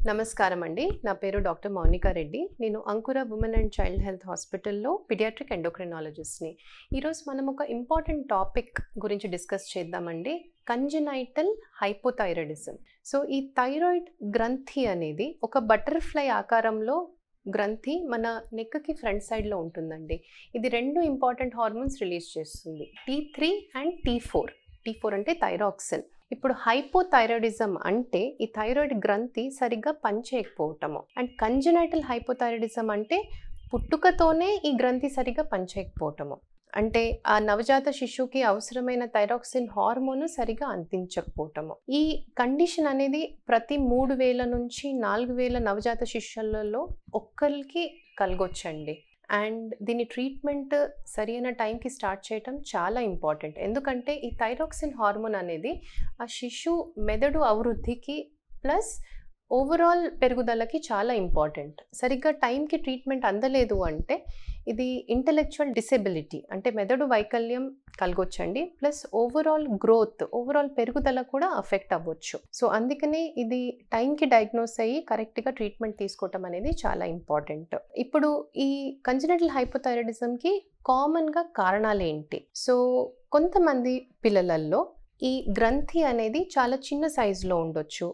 నమస్కారం అండి. నా పేరు డాక్టర్ మౌనికా రెడ్డి. నేను అంకుర ఉమెన్ అండ్ చైల్డ్ హెల్త్ హాస్పిటల్‌లో పీడియాట్రిక్ ఎండోక్రినాలజిస్ట్‌ని. ఈరోజు మనం ఒక ఇంపార్టెంట్ టాపిక్ గురించి డిస్కస్ చేద్దామండి. Congenital hypothyroidism. సో, ఈ థైరాయిడ్ గ్రంథి అనేది ఒక బటర్‌ఫ్లై ఆకారంలో గ్రంథి మన నెక్‌కి ఫ్రంట్ సైడ్‌లో ఉంటుందండి. ఇది 2 ఇంపార్టెంట్ హార్మోన్స్ రిలీజ్ చేస్తుంది. T3 and T4. T4 అంటే థైరాక్సిన్. ఇప్పుడు హైపోథైరాయిడిజం అంటే ఈ థైరాయిడ్ గ్రంథి సరిగ్గా పనిచేయకపోవటము. అండ్ కంజనైటల్ హైపోథైరాయిడిజం అంటే పుట్టుకతోనే ఈ గ్రంథి సరిగ్గా పనిచేయకపోవటము. అంటే ఆ నవజాత శిశువుకి అవసరమైన థైరాక్సిన్ హార్మోన్ సరిగా అందించకపోవటము. ఈ కండిషన్ అనేది ప్రతి 3000 నుంచి 4000 నవజాత శిశువులలో ఒక్కరికి కలగొచ్చండి. అండ్ దీని ట్రీట్మెంట్ సరైన టైంకి స్టార్ట్ చేయటం చాలా ఇంపార్టెంట్. ఎందుకంటే ఈ థైరాక్సిన్ హార్మోన్ అనేది ఆ శిశు మెదడు అభివృద్ధికి ప్లస్ ఓవరాల్ పెరుగుదలకి చాలా ఇంపార్టెంట్. సరిగ్గా టైంకి ట్రీట్మెంట్ అందలేదు అంటే ఇది ఇంటెలెక్చువల్ డిసేబిలిటీ అంటే మెదడు వైకల్యం కలగొచ్చండి. ప్లస్ ఓవరాల్ పెరుగుదల కూడా అఫెక్ట్ అవ్వచ్చు. సో అందుకనే ఇది టైంకి డయాగ్నోస్ అయ్యి కరెక్ట్గా ట్రీట్మెంట్ తీసుకోవటం అనేది చాలా ఇంపార్టెంట్. ఇప్పుడు ఈ కంజనైటల్ హైపోథైరాయిడిజంకి కామన్గా కారణాలు ఏంటి? సో కొంతమంది పిల్లలలో ఈ గ్రంథి అనేది చాలా చిన్న సైజులో ఉండొచ్చు,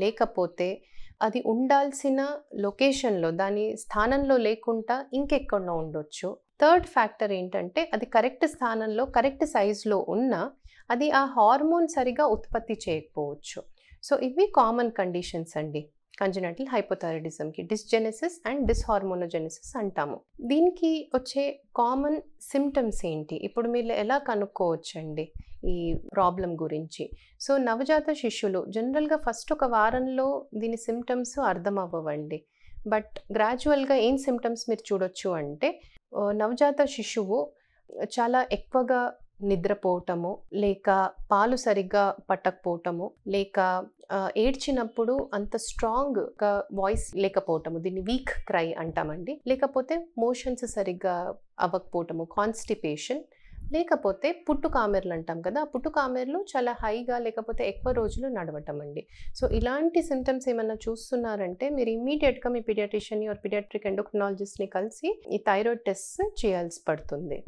లేకపోతే అది ఉండాల్సిన లొకేషన్లో దాని స్థానంలో లేకుండా ఇంకెక్కడో ఉండొచ్చు. థర్డ్ ఫ్యాక్టర్ ఏంటంటే అది కరెక్ట్ స్థానంలో కరెక్ట్ సైజులో ఉన్నా అది ఆ హార్మోన్ సరిగా ఉత్పత్తి చేయకపోవచ్చు. సో ఇవి కామన్ కండిషన్స్ అండి కంజనైటల్ హైపోథైరాయిడిజంకి. డిస్జెనెసిస్ అండ్ డిస్హార్మోనోజెనెసిస్ అంటాము. దీనికి వచ్చే కామన్ సిమ్టమ్స్ ఏంటి? ఇప్పుడు మీరు ఎలా కనుక్కోవచ్చండి ఈ ప్రాబ్లం గురించి? సో నవజాత శిశువులు జనరల్గా ఫస్ట్ ఒక వారంలో దీని సిమ్టమ్స్ అర్థం అవ్వవండి. బట్ గ్రాడ్యువల్గా ఏం సిమ్టమ్స్ మీరు చూడొచ్చు అంటే నవజాత శిశువు చాలా ఎక్కువగా నిద్రపోవటము, లేక పాలు సరిగ్గా పట్టకపోవటము, లేక ఏడ్చినప్పుడు అంత స్ట్రాంగ్గా వాయిస్ లేకపోవటము, దీన్ని వీక్ క్రై అంటామండి. లేకపోతే మోషన్స్ సరిగ్గా అవ్వకపోవటము, కాన్స్టిపేషన్, లేకపోతే పుట్టుకామెర్లు అంటాం కదా, ఆ పుట్టుకామెర్లు చాలా హైగా లేకపోతే ఎక్కువ రోజులు నడవటం అండి. సో ఇలాంటి సిమ్టమ్స్ ఏమన్నా చూస్తున్నారంటే మీరు ఇమ్మీడియట్గా మీ పీడియాట్రిషియన్ ఆర్ పీడియాట్రిక్ ఎండోక్రినాలజిస్ట్ని కలిసి ఈ థైరాయిడ్ టెస్ట్ చేయాల్సి పడుతుంది.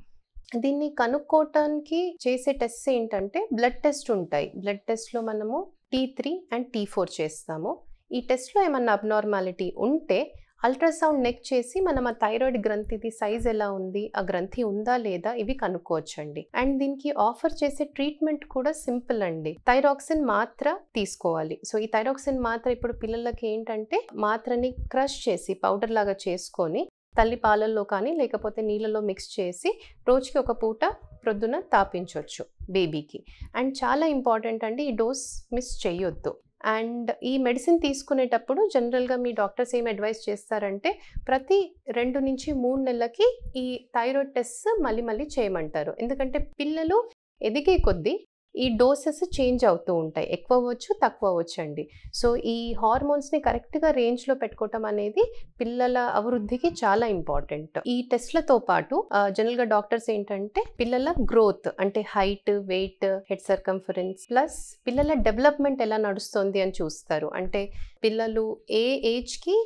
దీన్ని కనుక్కోవటానికి చేసే టెస్ట్ ఏంటంటే బ్లడ్ టెస్ట్ ఉంటాయి. బ్లడ్ టెస్ట్లో మనము T3 అండ్ T4 చేస్తాము. ఈ టెస్ట్లో ఏమన్నా అబ్నార్మాలిటీ ఉంటే అల్ట్రాసౌండ్ నెక్ చేసి మనం ఆ థైరాయిడ్ గ్రంథిది సైజ్ ఎలా ఉంది, ఆ గ్రంథి ఉందా లేదా ఇవి కనుక్కోవచ్చండి. అండ్ దీనికి ఆఫర్ చేసే ట్రీట్మెంట్ కూడా సింపుల్ అండి. థైరాక్సిన్ మాత్ర తీసుకోవాలి. సో ఈ థైరాక్సిన్ మాత్ర ఇప్పుడు పిల్లలకి ఏంటంటే మాత్రని క్రష్ చేసి పౌడర్ లాగా చేసుకొని తల్లి పాలల్లో కానీ లేకపోతే నీళ్ళలో మిక్స్ చేసి రోజుకి ఒక పూట ప్రొద్దున తాపించవచ్చు బేబీకి. అండ్ చాలా ఇంపార్టెంట్ అండి, ఈ డోస్ మిస్ చేయొద్దు. అండ్ ఈ మెడిసిన్ తీసుకునేటప్పుడు జనరల్గా మీ డాక్టర్స్ ఏం అడ్వైస్ చేస్తారంటే ప్రతి 2 నుంచి 3 నెలలకి ఈ థైరాయిడ్ టెస్ట్ మళ్ళీ చేయమంటారు. ఎందుకంటే పిల్లలు ఎదిగే కొద్దీ ఈ డోసెస్ చేంజ్ అవుతూ ఉంటాయి. ఎక్కువ అవ్వచ్చు, తక్కువ అవ్వచ్చు అండి. సో ఈ హార్మోన్స్ని కరెక్ట్గా రేంజ్లో పెట్టుకోవటం అనేది పిల్లల అభివృద్ధికి చాలా ఇంపార్టెంట్. ఈ టెస్ట్లతో పాటు జనరల్గా డాక్టర్స్ ఏంటంటే పిల్లల గ్రోత్ అంటే height, weight, head circumference plus పిల్లల డెవలప్మెంట్ ఎలా నడుస్తుంది అని చూస్తారు. అంటే పిల్లలు ఏ ఏజ్కి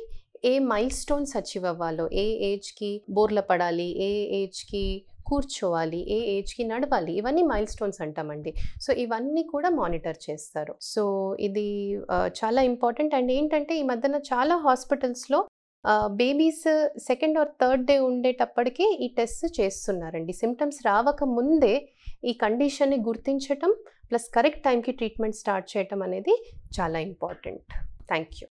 ఏ మైల్ స్టోన్స్ అచీవ్ అవ్వాలో, ఏ ఏజ్కి బోర్ల పడాలి, ఏ ఏజ్కి కూర్చోవాలి, ఏ ఏజ్కి నడవాలి, ఇవన్నీ మైల్ స్టోన్స్ అంటామండి. సో ఇవన్నీ కూడా మానిటర్ చేస్తారు. సో ఇది చాలా ఇంపార్టెంట్. అండ్ ఏంటంటే ఈ మధ్యన చాలా హాస్పిటల్స్లో babies second or third day ఉండేటప్పటికి ఈ టెస్ట్ చేస్తున్నారండి. సిమ్టమ్స్ రావక ముందే ఈ కండిషన్ని గుర్తించటం ప్లస్ కరెక్ట్ టైంకి ట్రీట్మెంట్ స్టార్ట్ చేయటం అనేది చాలా ఇంపార్టెంట్. Thank you.